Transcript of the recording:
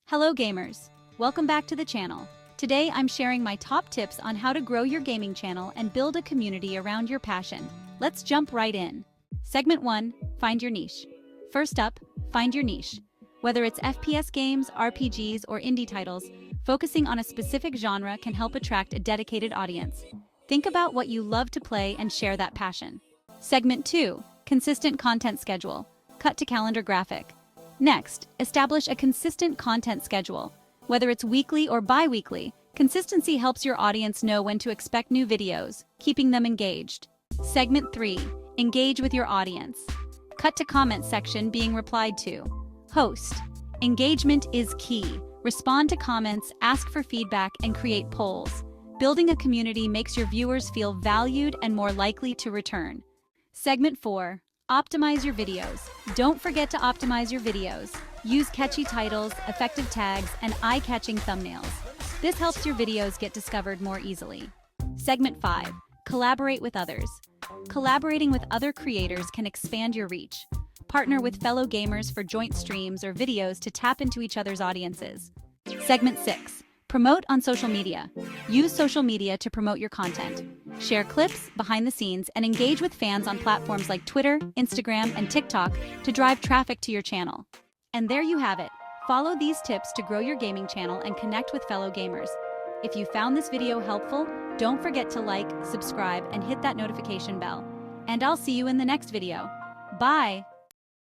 Hello gamers! Welcome back to the channel. Today I'm sharing my top tips on how to grow your gaming channel and build a community around your passion. Let's jump right in. Segment 1. Find your niche. First up, find your niche. Whether it's FPS games, RPGs, or indie titles, focusing on a specific genre can help attract a dedicated audience. Think about what you love to play and share that passion. Segment 2. Consistent content schedule. Cut to calendar graphic. Next, establish a consistent content schedule. Whether it's weekly or bi-weekly, consistency helps your audience know when to expect new videos, keeping them engaged. Segment 3. Engage with your audience. Cut to comment section being replied to. Host. Engagement is key. Respond to comments, ask for feedback, and create polls. Building a community makes your viewers feel valued and more likely to return. Segment 4. Optimize your videos. Don't forget to optimize your videos. Use catchy titles, effective tags, and eye-catching thumbnails. This helps your videos get discovered more easily. Segment 5. Collaborate with others. Collaborating with other creators can expand your reach. Partner with fellow gamers for joint streams or videos to tap into each other's audiences. Segment 6. Promote on social media. Use social media to promote your content. Share clips, behind the scenes, and engage with fans on platforms like Twitter, Instagram, and TikTok to drive traffic to your channel. And there you have it. Follow these tips to grow your gaming channel and connect with fellow gamers. If you found this video helpful, don't forget to like, subscribe, and hit that notification bell. And I'll see you in the next video. Bye!